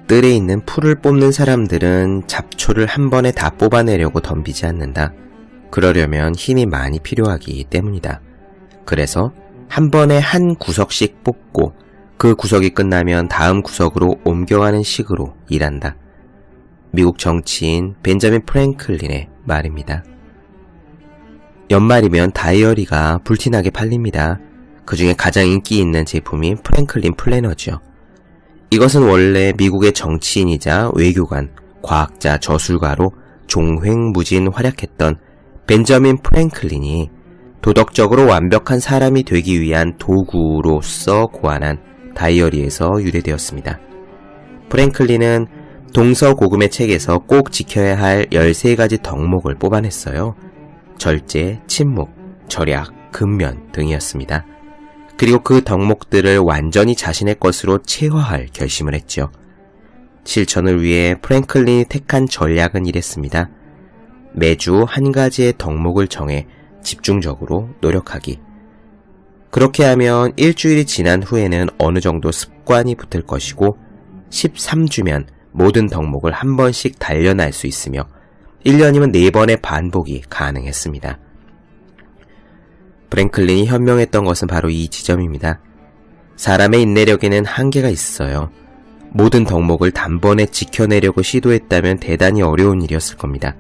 뜰에 있는 풀을 뽑는 사람들은 잡초를 한 번에 다 뽑아내려고 덤비지 않는다. 그러려면 힘이 많이 필요하기 때문이다. 그래서 한 번에 한 구석씩 뽑고 그 구석이 끝나면 다음 구석으로 옮겨가는 식으로 일한다. 미국 정치인 벤저민 프랭클린의 말입니다. 연말이면 다이어리가 불티나게 팔립니다. 그 중에 가장 인기 있는 제품이 프랭클린 플래너죠. 이것은 원래 미국의 정치인이자 외교관, 과학자, 저술가로 종횡무진 활약했던 벤저민 프랭클린이 도덕적으로 완벽한 사람이 되기 위한 도구로서 고안한 다이어리에서 유래되었습니다. 프랭클린은 동서고금의 책에서 꼭 지켜야 할 13가지 덕목을 뽑아냈어요. 절제, 침묵, 절약, 근면 등이었습니다. 그리고 그 덕목들을 완전히 자신의 것으로 체화할 결심을 했죠. 실천을 위해 프랭클린이 택한 전략은 이랬습니다. 매주 한 가지의 덕목을 정해 집중적으로 노력하기. 그렇게 하면 일주일이 지난 후에는 어느 정도 습관이 붙을 것이고 13주면 모든 덕목을 한 번씩 단련할 수 있으며 1년이면 4번의 반복이 가능했습니다. 프랭클린이 현명했던 것은 바로 이 지점입니다. 사람의 인내력에는 한계가 있어요. 모든 덕목을 단번에 지켜내려고 시도했다면 대단히 어려운 일이었을 겁니다.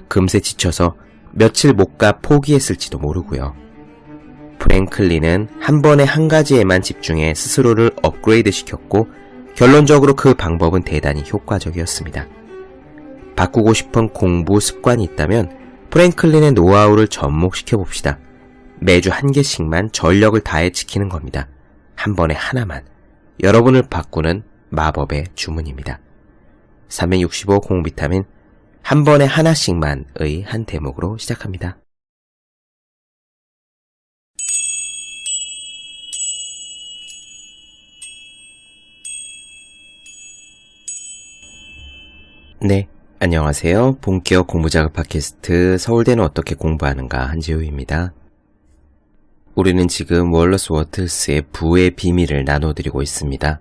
금세 지쳐서 며칠 못 가 포기했을지도 모르고요. 프랭클린은 한 번에 한 가지에만 집중해 스스로를 업그레이드 시켰고 결론적으로 그 방법은 대단히 효과적이었습니다. 바꾸고 싶은 공부 습관이 있다면 프랭클린의 노하우를 접목시켜 봅시다. 매주 한 개씩만 전력을 다해 지키는 겁니다. 한 번에 하나만. 여러분을 바꾸는 마법의 주문입니다. 365 공비타민 한 번에 하나씩만의 한 대목으로 시작합니다. 네, 안녕하세요. 본격 공부작업 팟캐스트 서울대는 어떻게 공부하는가 한지우입니다. 우리는 지금 월러스 워틀스의 부의 비밀을 나눠드리고 있습니다.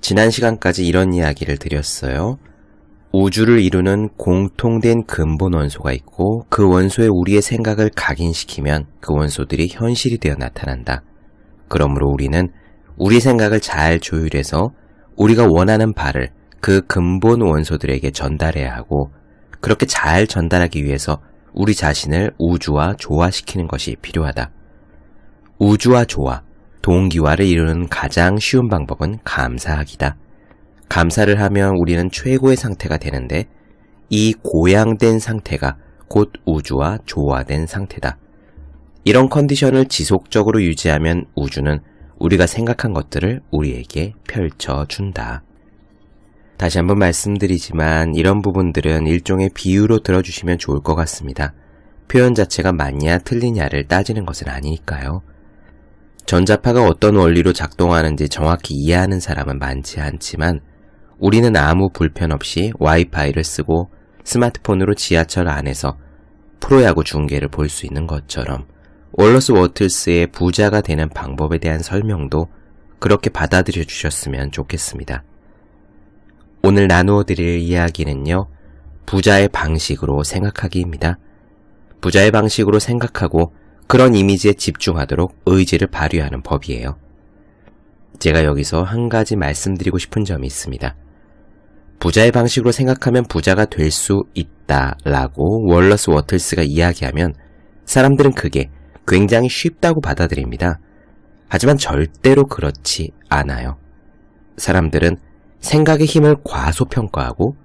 지난 시간까지 이런 이야기를 드렸어요. 우주를 이루는 공통된 근본 원소가 있고 그 원소에 우리의 생각을 각인시키면 그 원소들이 현실이 되어 나타난다. 그러므로 우리는 우리 생각을 잘 조율해서 우리가 원하는 바를 그 근본 원소들에게 전달해야 하고 그렇게 잘 전달하기 위해서 우리 자신을 우주와 조화시키는 것이 필요하다. 우주와 조화, 동기화를 이루는 가장 쉬운 방법은 감사하기다. 감사를 하면 우리는 최고의 상태가 되는데 이 고양된 상태가 곧 우주와 조화된 상태다. 이런 컨디션을 지속적으로 유지하면 우주는 우리가 생각한 것들을 우리에게 펼쳐준다. 다시 한번 말씀드리지만 이런 부분들은 일종의 비유로 들어주시면 좋을 것 같습니다. 표현 자체가 맞냐 틀리냐를 따지는 것은 아니니까요. 전자파가 어떤 원리로 작동하는지 정확히 이해하는 사람은 많지 않지만 우리는 아무 불편 없이 와이파이를 쓰고 스마트폰으로 지하철 안에서 프로야구 중계를 볼 수 있는 것처럼 월러스 워틀스의 부자가 되는 방법에 대한 설명도 그렇게 받아들여 주셨으면 좋겠습니다. 오늘 나누어 드릴 이야기는요, 부자의 방식으로 생각하기입니다. 부자의 방식으로 생각하고 그런 이미지에 집중하도록 의지를 발휘하는 법이에요. 제가 여기서 한 가지 말씀드리고 싶은 점이 있습니다. 부자의 방식으로 생각하면 부자가 될 수 있다라고 월러스 워틀스가 이야기하면 사람들은 그게 굉장히 쉽다고 받아들입니다. 하지만 절대로 그렇지 않아요. 사람들은 생각의 힘을 과소평가하고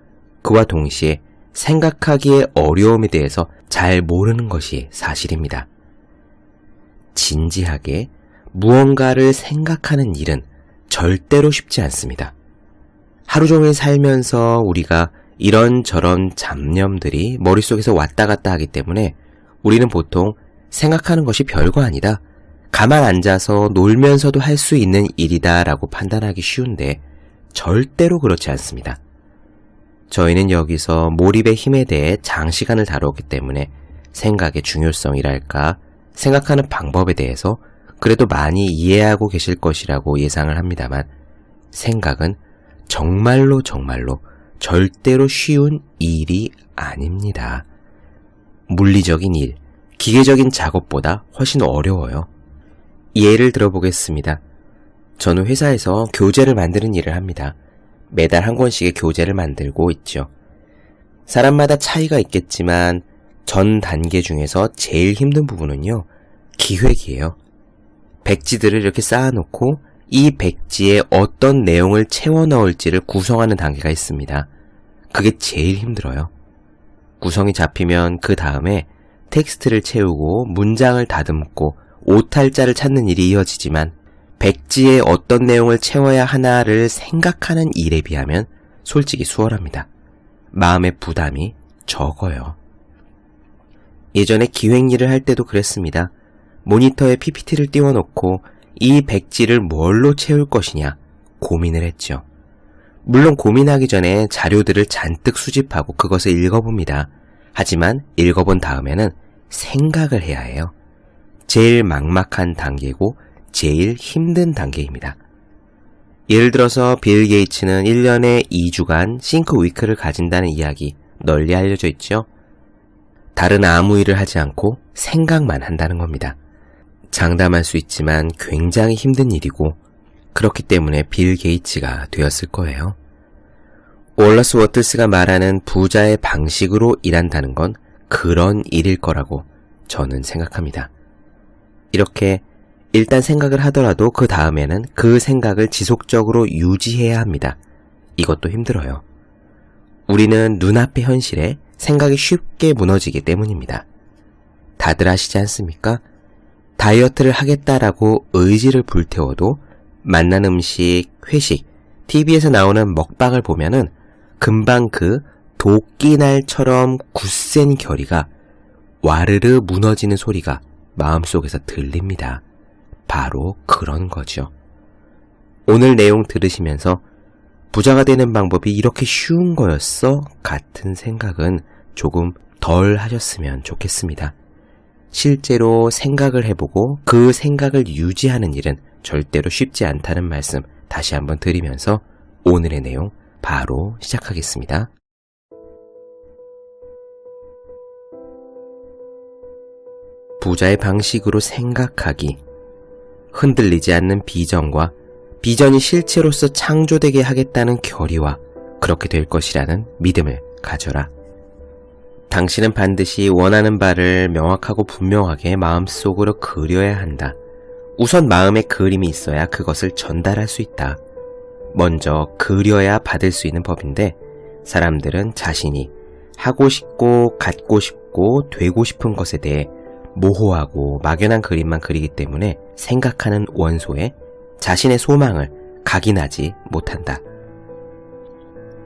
그와 동시에 생각하기의 어려움에 대해서 잘 모르는 것이 사실입니다. 진지하게 무언가를 생각하는 일은 절대로 쉽지 않습니다. 하루 종일 살면서 우리가 이런저런 잡념들이 머릿속에서 왔다 갔다 하기 때문에 우리는 보통 생각하는 것이 별거 아니다. 가만 앉아서 놀면서도 할 수 있는 일이다 라고 판단하기 쉬운데 절대로 그렇지 않습니다. 저희는 여기서 몰입의 힘에 대해 장시간을 다루었기 때문에 생각의 중요성이랄까 생각하는 방법에 대해서 그래도 많이 이해하고 계실 것이라고 예상을 합니다만 생각은 정말로 절대로 쉬운 일이 아닙니다. 물리적인 일, 기계적인 작업보다 훨씬 어려워요. 예를 들어보겠습니다. 저는 회사에서 교재를 만드는 일을 합니다. 매달 한 권씩의 교재를 만들고 있죠. 사람마다 차이가 있겠지만 전 단계 중에서 제일 힘든 부분은요, 기획이에요. 백지들을 이렇게 쌓아놓고 이 백지에 어떤 내용을 채워 넣을지를 구성하는 단계가 있습니다. 그게 제일 힘들어요. 구성이 잡히면 그 다음에 텍스트를 채우고 문장을 다듬고 오탈자를 찾는 일이 이어지지만 백지에 어떤 내용을 채워야 하나를 생각하는 일에 비하면 솔직히 수월합니다. 마음의 부담이 적어요. 예전에 기획 일을 할 때도 그랬습니다. 모니터에 PPT를 띄워놓고 이 백지를 뭘로 채울 것이냐 고민을 했죠. 물론 고민하기 전에 자료들을 잔뜩 수집하고 그것을 읽어봅니다. 하지만 읽어본 다음에는 생각을 해야 해요. 제일 막막한 단계고 제일 힘든 단계입니다. 예를 들어서 빌 게이츠는 1년에 2주간 싱크 위크를 가진다는 이야기 널리 알려져 있죠. 다른 아무 일을 하지 않고 생각만 한다는 겁니다. 장담할 수 있지만 굉장히 힘든 일이고 그렇기 때문에 빌 게이츠가 되었을 거예요. 월러스 워틀스가 말하는 부자의 방식으로 일한다는 건 그런 일일 거라고 저는 생각합니다. 이렇게 일단 생각을 하더라도 그 다음에는 그 생각을 지속적으로 유지해야 합니다. 이것도 힘들어요. 우리는 눈앞의 현실에 생각이 쉽게 무너지기 때문입니다. 다들 아시지 않습니까? 다이어트를 하겠다라고 의지를 불태워도 맛난 음식, 회식, TV에서 나오는 먹방을 보면은 금방 그 도끼날처럼 굳센 결의가 와르르 무너지는 소리가 마음속에서 들립니다. 바로 그런 거죠. 오늘 내용 들으시면서 부자가 되는 방법이 이렇게 쉬운 거였어? 같은 생각은 조금 덜 하셨으면 좋겠습니다. 실제로 생각을 해보고 그 생각을 유지하는 일은 절대로 쉽지 않다는 말씀 다시 한번 드리면서 오늘의 내용 바로 시작하겠습니다. 부자의 방식으로 생각하기. 흔들리지 않는 비전과 비전이 실체로서 창조되게 하겠다는 결의와 그렇게 될 것이라는 믿음을 가져라. 당신은 반드시 원하는 바를 명확하고 분명하게 마음속으로 그려야 한다. 우선 마음에 그림이 있어야 그것을 전달할 수 있다. 먼저 그려야 받을 수 있는 법인데 사람들은 자신이 하고 싶고 갖고 싶고 되고 싶은 것에 대해 모호하고 막연한 그림만 그리기 때문에 생각하는 원소에 자신의 소망을 각인하지 못한다.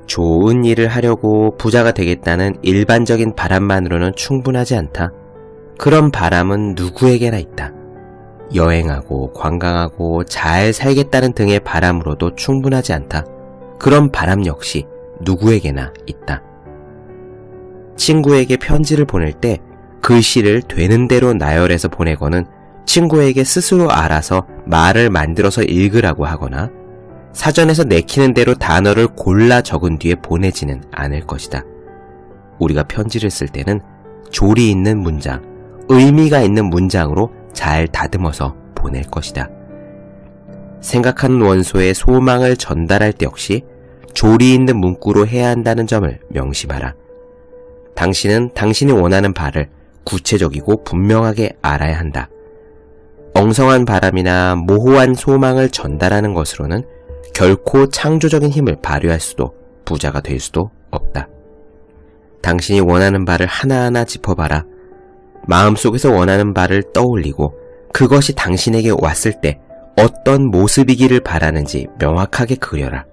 좋은 일을 하려고 부자가 되겠다는 일반적인 바람만으로는 충분하지 않다. 그런 바람은 누구에게나 있다. 여행하고 관광하고 잘 살겠다는 등의 바람으로도 충분하지 않다. 그런 바람 역시 누구에게나 있다. 친구에게 편지를 보낼 때 글씨를 되는 대로 나열해서 보내고는 친구에게 스스로 알아서 말을 만들어서 읽으라고 하거나 사전에서 내키는 대로 단어를 골라 적은 뒤에 보내지는 않을 것이다. 우리가 편지를 쓸 때는 조리 있는 문장, 의미가 있는 문장으로 잘 다듬어서 보낼 것이다. 생각하는 원소에 소망을 전달할 때 역시 조리 있는 문구로 해야 한다는 점을 명심하라. 당신은 당신이 원하는 바를 구체적이고 분명하게 알아야 한다. 엉성한 바람이나 모호한 소망을 전달하는 것으로는 결코 창조적인 힘을 발휘할 수도 부자가 될 수도 없다. 당신이 원하는 바를 하나하나 짚어봐라. 마음속에서 원하는 바를 떠올리고 그것이 당신에게 왔을 때 어떤 모습이기를 바라는지 명확하게 그려라.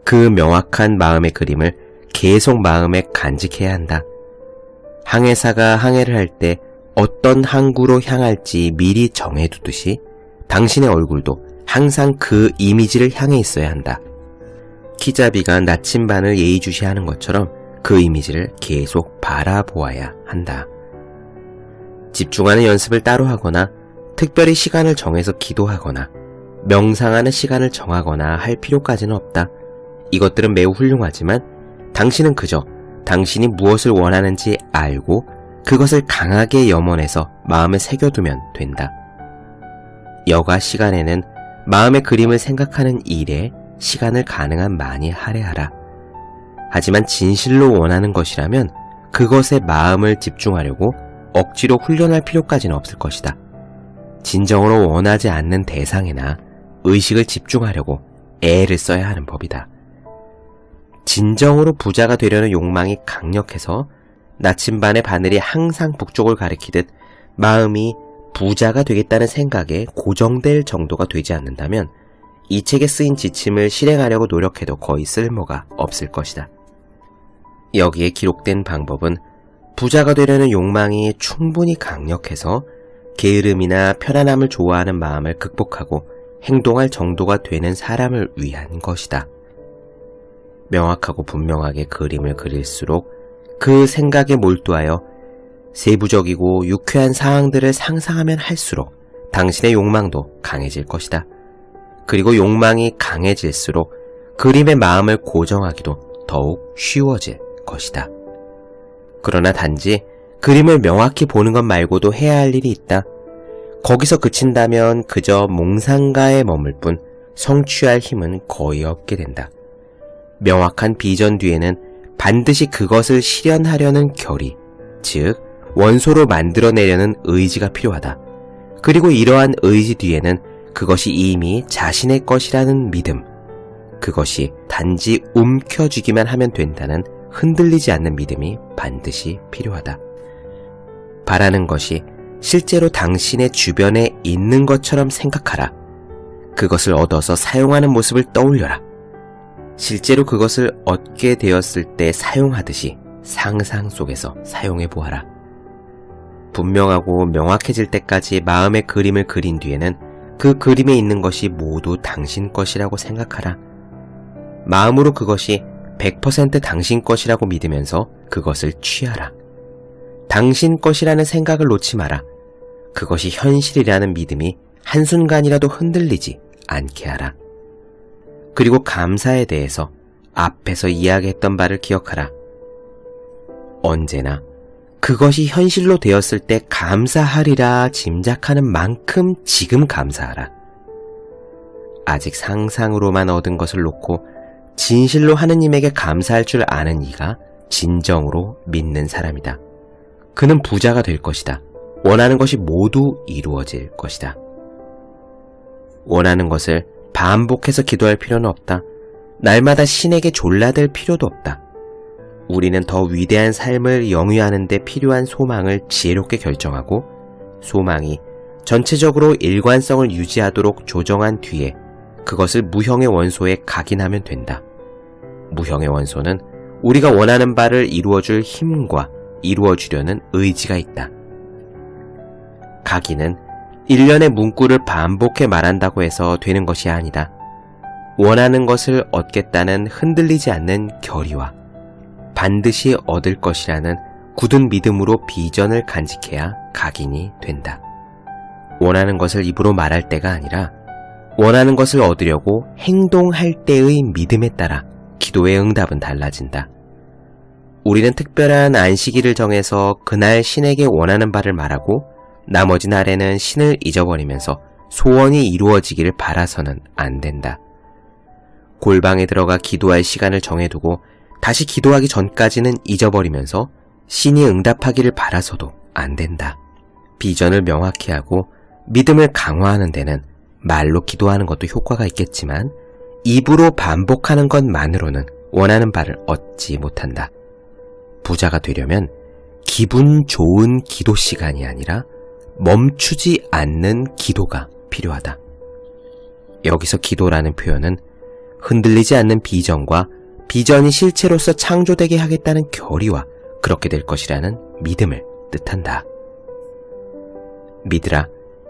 그 명확한 마음의 그림을 계속 마음에 간직해야 한다. 항해사가 항해를 할 때 어떤 항구로 향할지 미리 정해두듯이 당신의 얼굴도 항상 그 이미지를 향해 있어야 한다. 키자비가 나침반을 예의주시하는 것처럼 그 이미지를 계속 바라보아야 한다. 집중하는 연습을 따로 하거나 특별히 시간을 정해서 기도하거나 명상하는 시간을 정하거나 할 필요까지는 없다. 이것들은 매우 훌륭하지만 당신은 그저 당신이 무엇을 원하는지 알고 그것을 강하게 염원해서 마음에 새겨두면 된다. 여가 시간에는 마음의 그림을 생각하는 일에 시간을 가능한 많이 할애하라. 하지만 진실로 원하는 것이라면 그것에 마음을 집중하려고 억지로 훈련할 필요까지는 없을 것이다. 진정으로 원하지 않는 대상에나 의식을 집중하려고 애를 써야 하는 법이다. 진정으로 부자가 되려는 욕망이 강력해서 나침반의 바늘이 항상 북쪽을 가리키듯 마음이 부자가 되겠다는 생각에 고정될 정도가 되지 않는다면 이 책에 쓰인 지침을 실행하려고 노력해도 거의 쓸모가 없을 것이다. 여기에 기록된 방법은 부자가 되려는 욕망이 충분히 강력해서 게으름이나 편안함을 좋아하는 마음을 극복하고 행동할 정도가 되는 사람을 위한 것이다. 명확하고 분명하게 그림을 그릴수록 그 생각에 몰두하여 세부적이고 유쾌한 상황들을 상상하면 할수록 당신의 욕망도 강해질 것이다. 그리고 욕망이 강해질수록 그림의 마음을 고정하기도 더욱 쉬워질 것이다. 그러나 단지 그림을 명확히 보는 것 말고도 해야 할 일이 있다. 거기서 그친다면 그저 몽상가에 머물 뿐 성취할 힘은 거의 없게 된다. 명확한 비전 뒤에는 반드시 그것을 실현하려는 결의, 즉 원소로 만들어내려는 의지가 필요하다. 그리고 이러한 의지 뒤에는 그것이 이미 자신의 것이라는 믿음, 그것이 단지 움켜쥐기만 하면 된다는 흔들리지 않는 믿음이 반드시 필요하다. 바라는 것이 실제로 당신의 주변에 있는 것처럼 생각하라. 그것을 얻어서 사용하는 모습을 떠올려라. 실제로 그것을 얻게 되었을 때 사용하듯이 상상 속에서 사용해 보아라. 분명하고 명확해질 때까지 마음의 그림을 그린 뒤에는 그 그림에 있는 것이 모두 당신 것이라고 생각하라. 마음으로 그것이 100% 당신 것이라고 믿으면서 그것을 취하라. 당신 것이라는 생각을 놓지 마라. 그것이 현실이라는 믿음이 한순간이라도 흔들리지 않게 하라. 그리고 감사에 대해서 앞에서 이야기했던 바를 기억하라. 언제나 그것이 현실로 되었을 때 감사하리라 짐작하는 만큼 지금 감사하라. 아직 상상으로만 얻은 것을 놓고 진실로 하느님에게 감사할 줄 아는 이가 진정으로 믿는 사람이다. 그는 부자가 될 것이다. 원하는 것이 모두 이루어질 것이다. 원하는 것을 반복해서 기도할 필요는 없다. 날마다 신에게 졸라댈 필요도 없다. 우리는 더 위대한 삶을 영위하는 데 필요한 소망을 지혜롭게 결정하고 소망이 전체적으로 일관성을 유지하도록 조정한 뒤에 그것을 무형의 원소에 각인하면 된다. 무형의 원소는 우리가 원하는 바를 이루어줄 힘과 이루어주려는 의지가 있다. 각인은 일련의 문구를 반복해 말한다고 해서 되는 것이 아니다. 원하는 것을 얻겠다는 흔들리지 않는 결의와 반드시 얻을 것이라는 굳은 믿음으로 비전을 간직해야 각인이 된다. 원하는 것을 입으로 말할 때가 아니라 원하는 것을 얻으려고 행동할 때의 믿음에 따라 기도의 응답은 달라진다. 우리는 특별한 안식일을 정해서 그날 신에게 원하는 바를 말하고 나머지 날에는 신을 잊어버리면서 소원이 이루어지기를 바라서는 안 된다. 골방에 들어가 기도할 시간을 정해두고 다시 기도하기 전까지는 잊어버리면서 신이 응답하기를 바라서도 안 된다. 비전을 명확히 하고 믿음을 강화하는 데는 말로 기도하는 것도 효과가 있겠지만 입으로 반복하는 것만으로는 원하는 바를 얻지 못한다. 부자가 되려면 기분 좋은 기도 시간이 아니라 멈추지 않는 기도가 필요하다. 여기서 기도라는 표현은 흔들리지 않는 비전과 비전이 실체로서 창조되게 하겠다는 결의와 그렇게 될 것이라는 믿음을 뜻한다. 믿으라,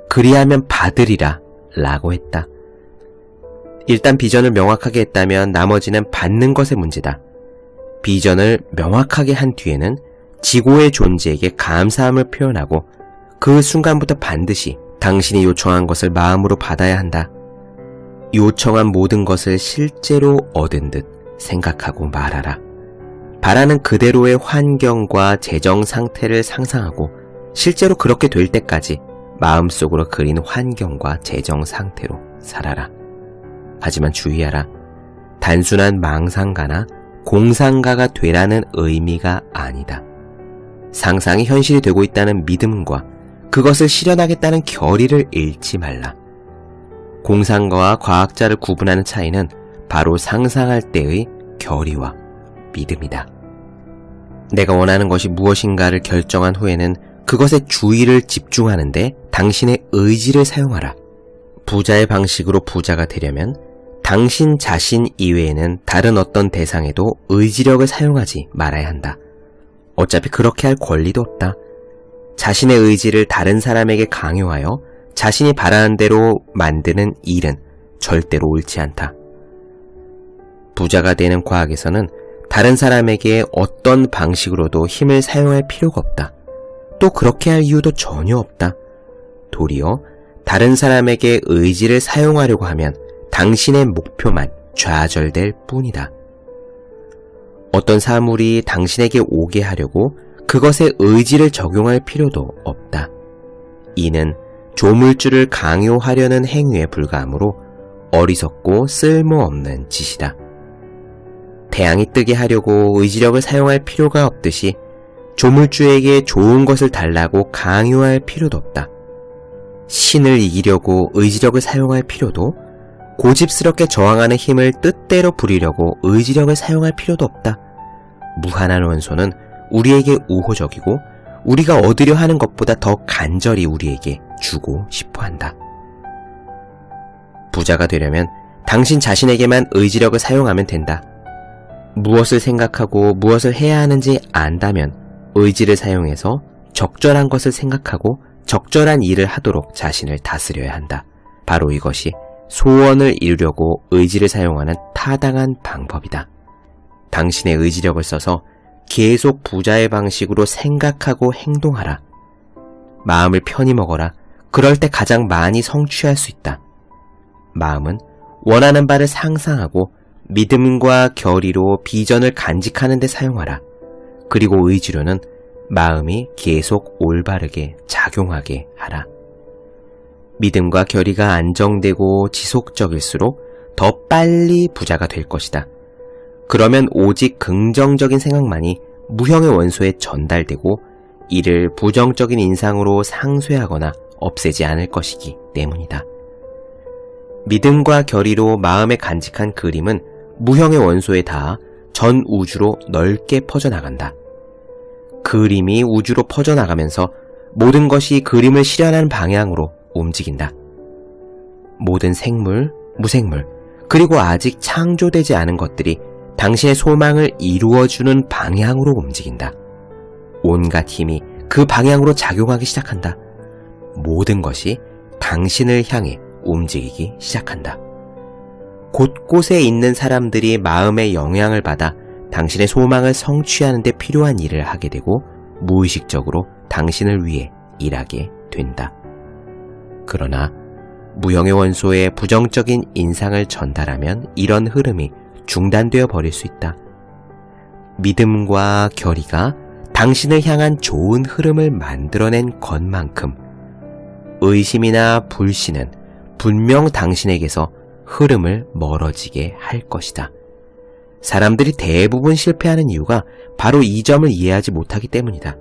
그리하면 받으리라 라고 했다. 일단 비전을 명확하게 했다면 나머지는 받는 것의 문제다. 비전을 명확하게 한 뒤에는 지고의 존재에게 감사함을 표현하고 그 순간부터 반드시 당신이 요청한 것을 마음으로 받아야 한다. 요청한 모든 것을 실제로 얻은 듯 생각하고 말하라. 바라는 그대로의 환경과 재정 상태를 상상하고 실제로 그렇게 될 때까지 마음속으로 그린 환경과 재정 상태로 살아라. 하지만 주의하라. 단순한 망상가나 공상가가 되라는 의미가 아니다. 상상이 현실이 되고 있다는 믿음과 그것을 실현하겠다는 결의를 잃지 말라. 공상가와 과학자를 구분하는 차이는 바로 상상할 때의 결의와 믿음이다. 내가 원하는 것이 무엇인가를 결정한 후에는 그것에 주의를 집중하는데 당신의 의지를 사용하라. 부자의 방식으로 부자가 되려면 당신 자신 이외에는 다른 어떤 대상에도 의지력을 사용하지 말아야 한다. 어차피 그렇게 할 권리도 없다. 자신의 의지를 다른 사람에게 강요하여 자신이 바라는 대로 만드는 일은 절대로 옳지 않다. 부자가 되는 과학에서는 다른 사람에게 어떤 방식으로도 힘을 사용할 필요가 없다. 또 그렇게 할 이유도 전혀 없다. 도리어 다른 사람에게 의지를 사용하려고 하면 당신의 목표만 좌절될 뿐이다. 어떤 사물이 당신에게 오게 하려고 그것에 의지를 적용할 필요도 없다. 이는 조물주를 강요하려는 행위에 불과하므로 어리석고 쓸모없는 짓이다. 태양이 뜨게 하려고 의지력을 사용할 필요가 없듯이 조물주에게 좋은 것을 달라고 강요할 필요도 없다. 신을 이기려고 의지력을 사용할 필요도, 고집스럽게 저항하는 힘을 뜻대로 부리려고 의지력을 사용할 필요도 없다. 무한한 원소는 우리에게 우호적이고 우리가 얻으려 하는 것보다 더 간절히 우리에게 주고 싶어 한다. 부자가 되려면 당신 자신에게만 의지력을 사용하면 된다. 무엇을 생각하고 무엇을 해야 하는지 안다면 의지를 사용해서 적절한 것을 생각하고 적절한 일을 하도록 자신을 다스려야 한다. 바로 이것이 소원을 이루려고 의지를 사용하는 타당한 방법이다. 당신의 의지력을 써서 계속 부자의 방식으로 생각하고 행동하라. 마음을 편히 먹어라. 그럴 때 가장 많이 성취할 수 있다. 마음은 원하는 바를 상상하고 믿음과 결의로 비전을 간직하는 데 사용하라. 그리고 의지로는 마음이 계속 올바르게 작용하게 하라. 믿음과 결의가 안정되고 지속적일수록 더 빨리 부자가 될 것이다. 그러면 오직 긍정적인 생각만이 무형의 원소에 전달되고 이를 부정적인 인상으로 상쇄하거나 없애지 않을 것이기 때문이다. 믿음과 결의로 마음에 간직한 그림은 무형의 원소에 닿아 전 우주로 넓게 퍼져나간다. 그림이 우주로 퍼져나가면서 모든 것이 그림을 실현하는 방향으로 움직인다. 모든 생물, 무생물, 그리고 아직 창조되지 않은 것들이 당신의 소망을 이루어주는 방향으로 움직인다. 온갖 힘이 그 방향으로 작용하기 시작한다. 모든 것이 당신을 향해 움직이기 시작한다. 곳곳에 있는 사람들이 마음의 영향을 받아 당신의 소망을 성취하는 데 필요한 일을 하게 되고 무의식적으로 당신을 위해 일하게 된다. 그러나 무형의 원소에 부정적인 인상을 전달하면 이런 흐름이 중단되어 버릴 수 있다. 믿음과 결의가 당신을 향한 좋은 흐름을 만들어낸 것만큼 의심이나 불신은 분명 당신에게서 흐름을 멀어지게 할 것이다. 사람들이 대부분 실패하는 이유가 바로 이 점을 이해하지 못하기 때문이다.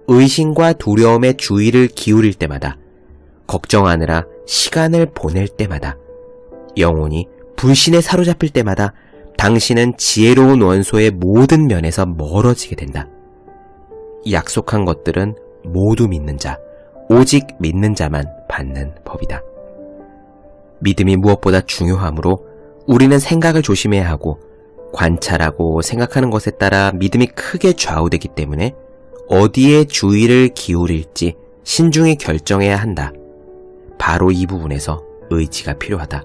의심과 두려움에 주의를 기울일 때마다, 걱정하느라 시간을 보낼 때마다, 영혼이 불신에 사로잡힐 때마다 당신은 지혜로운 원소의 모든 면에서 멀어지게 된다. 약속한 것들은 모두 믿는 자, 오직 믿는 자만 받는 법이다. 믿음이 무엇보다 중요하므로 우리는 생각을 조심해야 하고 관찰하고 생각하는 것에 따라 믿음이 크게 좌우되기 때문에 어디에 주의를 기울일지 신중히 결정해야 한다. 바로 이 부분에서 의지가 필요하다.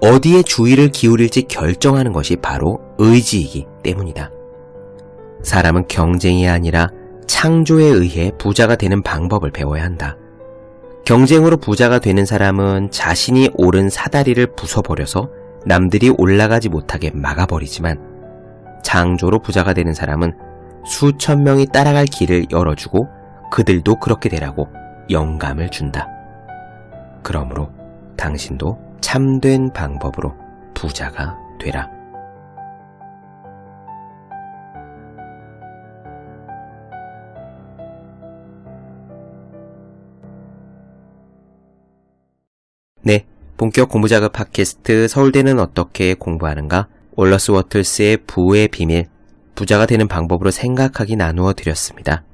어디에 주의를 기울일지 결정하는 것이 바로 의지이기 때문이다. 사람은 경쟁이 아니라 창조에 의해 부자가 되는 방법을 배워야 한다. 경쟁으로 부자가 되는 사람은 자신이 오른 사다리를 부숴버려서 남들이 올라가지 못하게 막아버리지만 창조로 부자가 되는 사람은 수천 명이 따라갈 길을 열어주고 그들도 그렇게 되라고 영감을 준다. 그러므로 당신도 참된 방법으로 부자가 되라. 네, 본격 공부작업 팟캐스트 서울대는 어떻게 공부하는가? 월러스 워틀스의 부의 비밀, 부자가 되는 방법으로 생각하기 나누어 드렸습니다.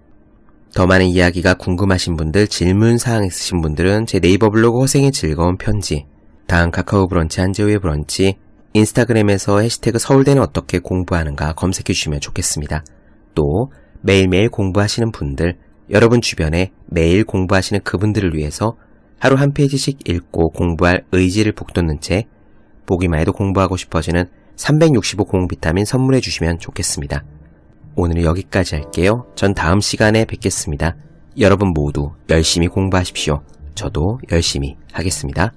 더 많은 이야기가 궁금하신 분들, 질문사항 있으신 분들은 제 네이버 블로그 허생의 즐거운 편지, 다음 카카오 브런치 한재우의 브런치, 인스타그램에서 해시태그 서울대는 어떻게 공부하는가 검색해 주시면 좋겠습니다. 또 매일매일 공부하시는 분들, 여러분 주변에 매일 공부하시는 그분들을 위해서 하루 한 페이지씩 읽고 공부할 의지를 북돋는 책, 보기만 해도 공부하고 싶어지는 365 공비타민 선물해 주시면 좋겠습니다. 오늘은 여기까지 할게요. 전 다음 시간에 뵙겠습니다. 여러분 모두 열심히 공부하십시오. 저도 열심히 하겠습니다.